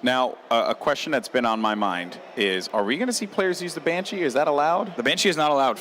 Now, a question that's been on my mind is, are we going to see players use the Banshee? Is that allowed? The Banshee is not allowed.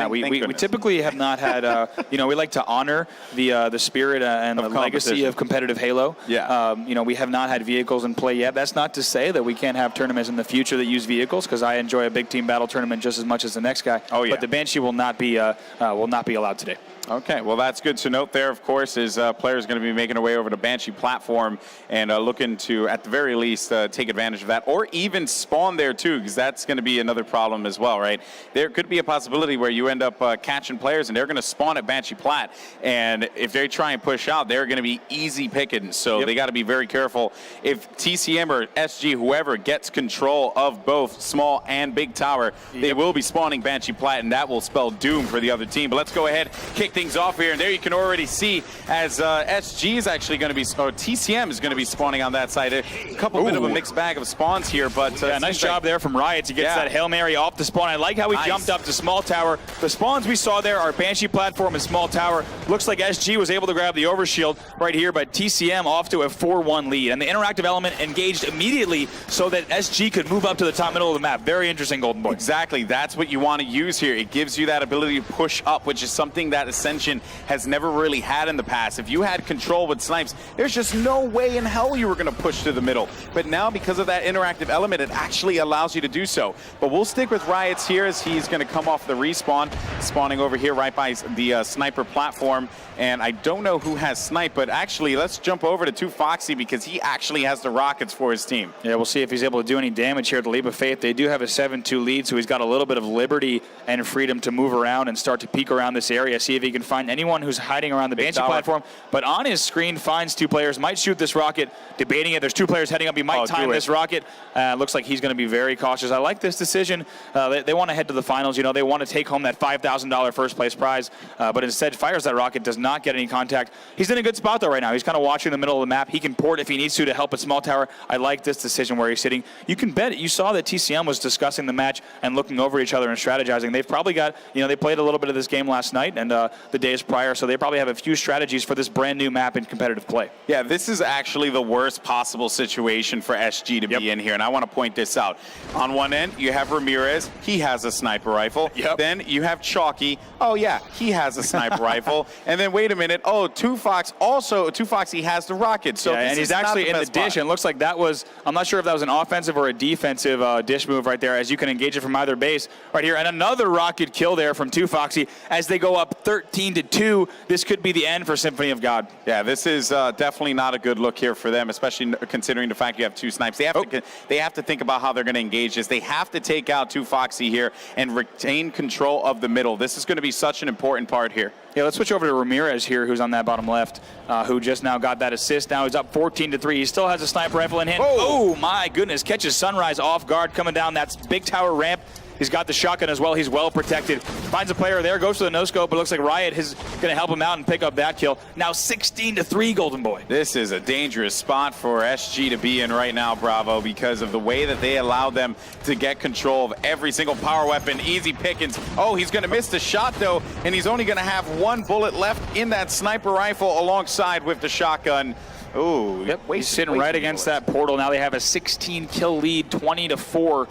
We typically have not had, we like to honor the spirit and the legacy of competitive Halo. Yeah. We have not had vehicles in play yet. That's not to say that we can't have tournaments in the future that use vehicles, because I enjoy a big team battle tournament just as much as the next guy. Oh, yeah. But the Banshee will not be allowed today. Okay, well, that's good to note there, of course, is players going to be making their way over to Banshee platform and looking to, at the very least, take advantage of that, or even spawn there, too, because that's going to be another problem as well, right? There could be a possibility where you end up catching players, and they're going to spawn at Banshee Plat, and if they try and push out, they're going to be easy picking, so they got to be very careful. If TCM or SG, whoever, gets control of both small and big tower, they will be spawning Banshee Plat, and that will spell doom for the other team. But let's go ahead, kick things off here, and there you can already see as SG is actually going to be, or TCM is going to be spawning on that side. A couple bit of a mixed bag of spawns here, but nice job there from Riot to get that Hail Mary off the spawn. I like how he jumped up to small tower. The spawns we saw there are Banshee platform and small tower. Looks like SG was able to grab the overshield right here, but TCM off to a 4-1 lead, and the interactive element engaged immediately so that SG could move up to the top middle of the map. Very interesting, Golden Boy. Exactly, that's what you want to use here. It gives you that ability to push up, which is something that Ascension has never really had in the past. If you had control with snipes, there's just no way in hell you were going to push to the middle. But now, because of that interactive element, it actually allows you to do so. But we'll stick with Riot's here as he's going to come off the respawn, spawning over here right by the sniper platform. And I don't know who has snipe, but actually, let's jump over to 2Foxy because he actually has the rockets for his team. Yeah, we'll see if he's able to do any damage here at the Leap of Faith. They do have a 7-2 lead, so he's got a little bit of liberty and freedom to move around and start to peek around this area, see if he can find anyone who's hiding around the Banshee platform. But on his screen, finds two players, might shoot this rocket, debating it. There's two players heading up. He might time this rocket. Looks like he's going to be very cautious. I like this decision. They want to head to the finals. They want to take home that $5,000 first place prize, but instead fires that rocket, does not get any contact. He's in a good spot, though, right now. He's kind of watching the middle of the map. He can port if he needs to help at small tower. I like this decision where he's sitting. You can bet it. You saw that TCM was discussing the match and looking over each other and strategizing. They've probably got, they played a little bit of this game last night and the days prior, so they probably have a few strategies for this brand new map in competitive play. Yeah, this is actually the worst possible situation for SG to be in here, and I want to point this out. On one end, you have Ramirez. He has a sniper rifle. Then you have Chalky. Oh, yeah, he has a sniper rifle. And then, wait a minute. Oh, 2Foxy has the rocket. So and he's actually in the dish, and it looks like that was, I'm not sure if that was an offensive or a defensive dish move right there, as you can engage it from either base right here. And another rocket kill there from 2Foxy as they go up 13-2. This could be the end for Symphony of God. Yeah, this is definitely not a good look here for them, especially considering the fact you have two snipes. They have to think about how they're going to engage this. They have to take out 2Foxy here and retain control of the middle. This is going to be such an important part here. Yeah, let's switch over to Ramirez here, who's on that bottom left, who just now got that assist. Now he's up 14-3. He still has a sniper rifle in hand. Oh, my goodness. Catches Sunrise off guard coming down that big tower ramp. He's got the shotgun as well. He's well protected. Finds a player there, goes to the no-scope, but looks like Riot is going to help him out and pick up that kill. Now 16-3, Golden Boy. This is a dangerous spot for SG to be in right now, Bravo, because of the way that they allow them to get control of every single power weapon. Easy pickings. Oh, he's going to miss the shot, though, and he's only going to have one bullet left in that sniper rifle alongside with the shotgun. Oh, he's sitting right against that portal. Now they have a 16-kill lead, 20-4.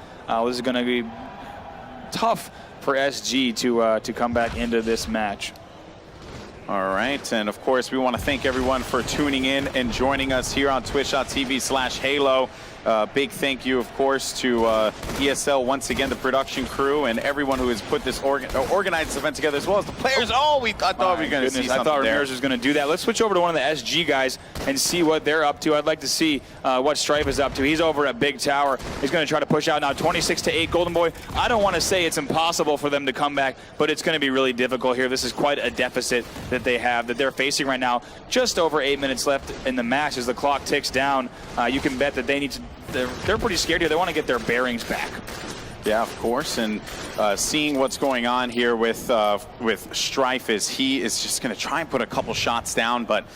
This is going to be tough for SG to come back into this match. All right, and of course we want to thank everyone for tuning in and joining us here on twitch.tv/Halo. Big thank you, of course, to ESL, once again, the production crew, and everyone who has put this organized this event together, as well as the players. Oh, I thought we were going to see something there. I thought Ramirez was going to do that. Let's switch over to one of the SG guys and see what they're up to. I'd like to see what Strife is up to. He's over at Big Tower. He's going to try to push out now 26-8. Golden Boy, I don't want to say it's impossible for them to come back, but it's going to be really difficult here. This is quite a deficit that they have, that they're facing right now. Just over 8 minutes left in the match as the clock ticks down. You can bet that they need to, they're pretty scared here. They want to get their bearings back. Yeah, of course, and seeing what's going on here with Strife is he is just going to try and put a couple shots down, but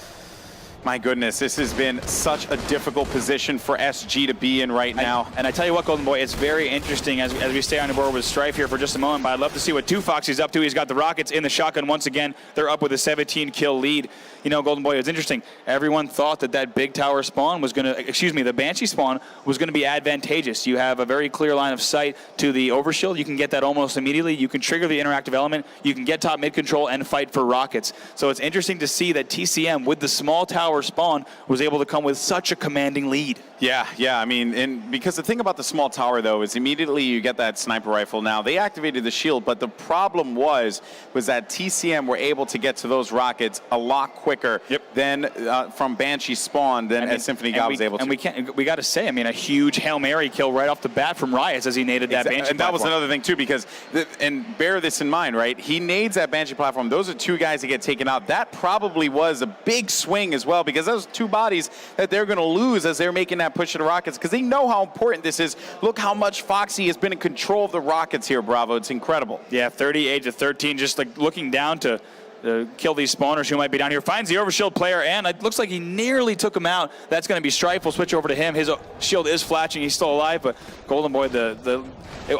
My goodness, this has been such a difficult position for SG to be in right now. And I tell you what, Golden Boy, it's very interesting as we stay on the board with Strife here for just a moment, but I'd love to see what 2Foxy's up to. He's got the Rockets in the shotgun once again. They're up with a 17-kill lead. You know, Golden Boy, it's interesting. Everyone thought that big tower spawn was going to, the Banshee spawn was going to be advantageous. You have a very clear line of sight to the overshield. You can get that almost immediately. You can trigger the interactive element. You can get top mid control and fight for Rockets. So it's interesting to see that TCM, with the small tower spawn, was able to come with such a commanding lead. Yeah. I mean, and because the thing about the small tower, though, is immediately you get that sniper rifle. Now, they activated the shield, but the problem was that TCM were able to get to those rockets a lot quicker than from Banshee spawn than as Symphony God was able to. And we got to say, I mean, a huge Hail Mary kill right off the bat from Riots as he naded that Banshee And that was another thing, too, because, and bear this in mind, right? He nades that Banshee platform. Those are two guys that get taken out. That probably was a big swing as well, because those two bodies that they're going to lose as they're making that push to the Rockets, because they know how important this is. Look how much Foxy has been in control of the Rockets here, Bravo. It's incredible. Yeah, 38-13, just like looking down to kill these spawners who might be down here. Finds the overshield player, and it looks like he nearly took him out. That's going to be Strife. We'll switch over to him. His shield is flashing. He's still alive, but Golden Boy,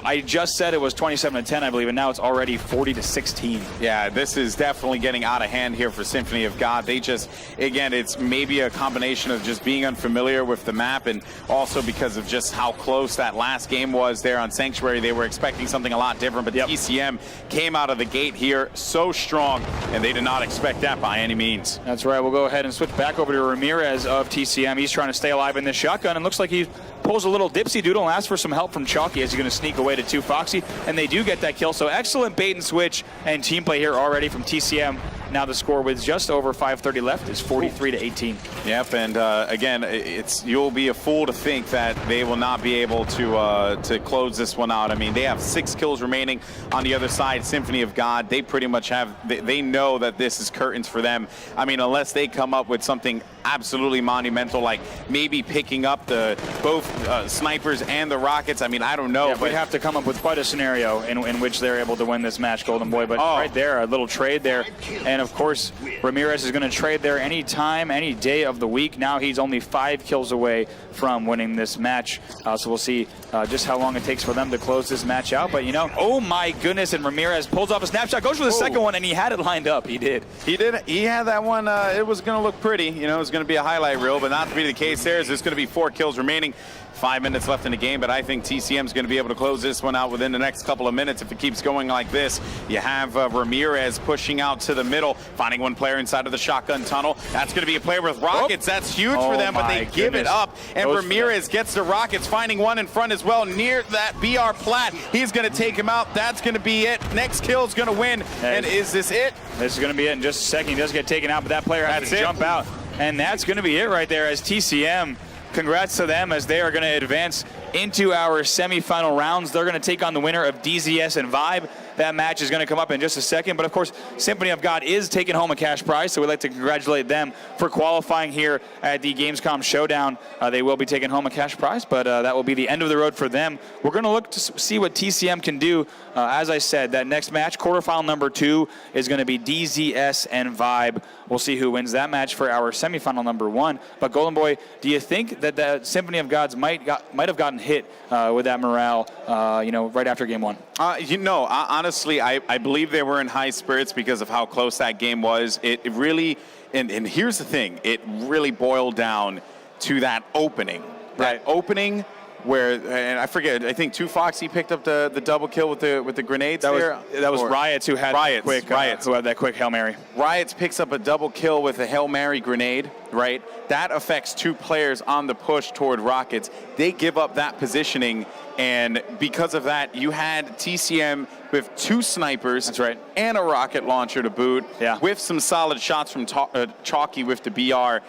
I just said it was 27-10, I believe, and now it's already 40-16. Yeah, this is definitely getting out of hand here for Symphony of God. They just, again, it's maybe a combination of just being unfamiliar with the map, and also because of just how close that last game was there on Sanctuary. They were expecting something a lot different, but TCM came out of the gate here so strong, and they did not expect that by any means. That's right. We'll go ahead and switch back over to Ramirez of TCM. He's trying to stay alive in this shotgun, and looks like he pulls a little dipsy doodle and asks for some help from Chalky as he's going to sneak away to 2Foxy, and they do get that kill. So excellent bait and switch and team play here already from TCM. Now the score with just over 5:30 left is 43-18. Yep, and again, you'll be a fool to think that they will not be able to close this one out. I mean, they have 6 kills remaining on the other side. Symphony of God, they pretty much have. They know that this is curtains for them. I mean, unless they come up with something absolutely monumental, like maybe picking up both snipers and the Rockets. I mean, I don't know. Yeah, we'd have to come up with quite a scenario in which they're able to win this match, Golden Boy. But right there, a little trade there. And of course, Ramirez is going to trade there any time, any day of the week. Now he's only 5 kills away from winning this match. So we'll see just how long it takes for them to close this match out. But, you know, oh my goodness, and Ramirez pulls off a snapshot, goes for the second one, and he had it lined up. He did. He had that one. It was going to look pretty. You know, it was going to be a highlight reel, but not to be the case there. There's going to be 4 kills remaining. 5 minutes left in the game, but I think TCM is going to be able to close this one out within the next couple of minutes if it keeps going like this. You have Ramirez pushing out to the middle, finding one player inside of the shotgun tunnel. That's going to be a player with Rockets. That's huge for them, but they give it up. And Ramirez gets the Rockets, finding one in front as well near that BR plat. He's going to take him out. That's going to be it. Next kill is going to win. And is this it? This is going to be it in just a second. He does get taken out, but that player has to jump out. And that's going to be it right there as TCM. Congrats to them as they are going to advance into our semifinal rounds. They're going to take on the winner of DZS and Vibe. That match is going to come up in just a second. But, of course, Symphony of God is taking home a cash prize, so we'd like to congratulate them for qualifying here at the Gamescom Showdown. They will be taking home a cash prize, but that will be the end of the road for them. We're going to look to see what TCM can do. As I said, that next match, quarterfinal number 2, is going to be DZS and Vibe. We'll see who wins that match for our semifinal number 1. But, Golden Boy, do you think that the Symphony of Gods might have gotten hit with that morale, right after game 1? Honestly, I believe they were in high spirits because of how close that game was. It really, and here's the thing, it really boiled down to that opening. That opening where, and I forget, I think 2Foxy picked up the double kill with the grenades that there. That was Riots who had Riots who had that quick Hail Mary. Riots picks up a double kill with a Hail Mary grenade, right? That affects 2 players on the push toward Rockets. They give up that positioning, and because of that, you had TCM with 2 snipers. That's right. And a rocket launcher to boot. Yeah. With some solid shots from Chalky with the BR.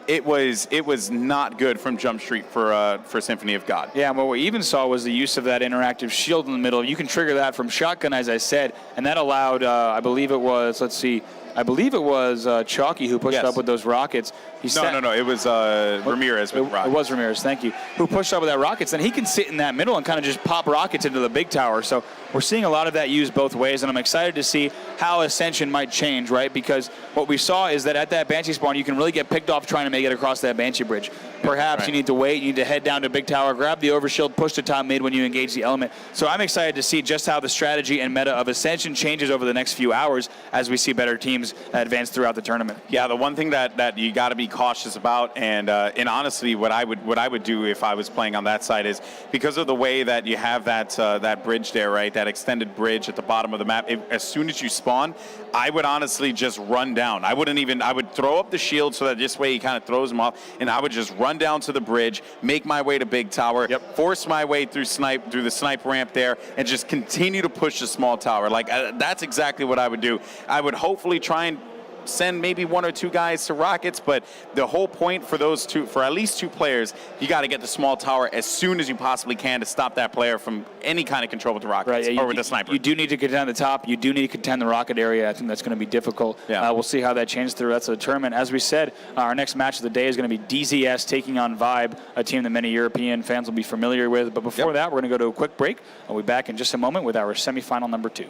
It was not good from Jump Street for Symphony of God. Yeah, what we even saw was the use of that interactive shield in the middle. You can trigger that from shotgun, as I said, and that allowed, I believe it was, let's see, I believe it was Chalky who pushed up with those rockets. No. It was Ramirez with rockets. It was Ramirez, thank you, who pushed up with that rockets. And he can sit in that middle and kind of just pop rockets into the big tower. So we're seeing a lot of that used both ways, and I'm excited to see how Ascension might change, right? Because what we saw is that at that Banshee spawn, you can really get picked off trying to make it across that Banshee bridge. Perhaps you need to wait, you need to head down to big tower, grab the overshield, push to top mid when you engage the element. So I'm excited to see just how the strategy and meta of Ascension changes over the next few hours as we see better teams advance throughout the tournament. Yeah, the one thing that you got to be cautious about, and honestly, what I would do if I was playing on that side is, because of the way that you have that bridge there, right, that extended bridge at the bottom of the map. As soon as you spawn, I would honestly just run down. I would throw up the shield so that this way he kind of throws them off, and I would just run down to the bridge, make my way to big tower, force my way through the snipe ramp there, and just continue to push the small tower. Like that's exactly what I would do. I would hopefully try and send maybe 1 or 2 guys to rockets, but the whole point for at least 2 players, you got to get the small tower as soon as you possibly can to stop that player from any kind of control with the rockets or with the sniper. You do need to contend the top. You do need to contend the rocket area. I think that's going to be difficult. We'll see how that changes through the rest of the tournament. As we said, our next match of the day is going to be DZS taking on Vibe, a team that many European fans will be familiar with. But before that, we're going to go to a quick break. I'll be back in just a moment with our semifinal number 2.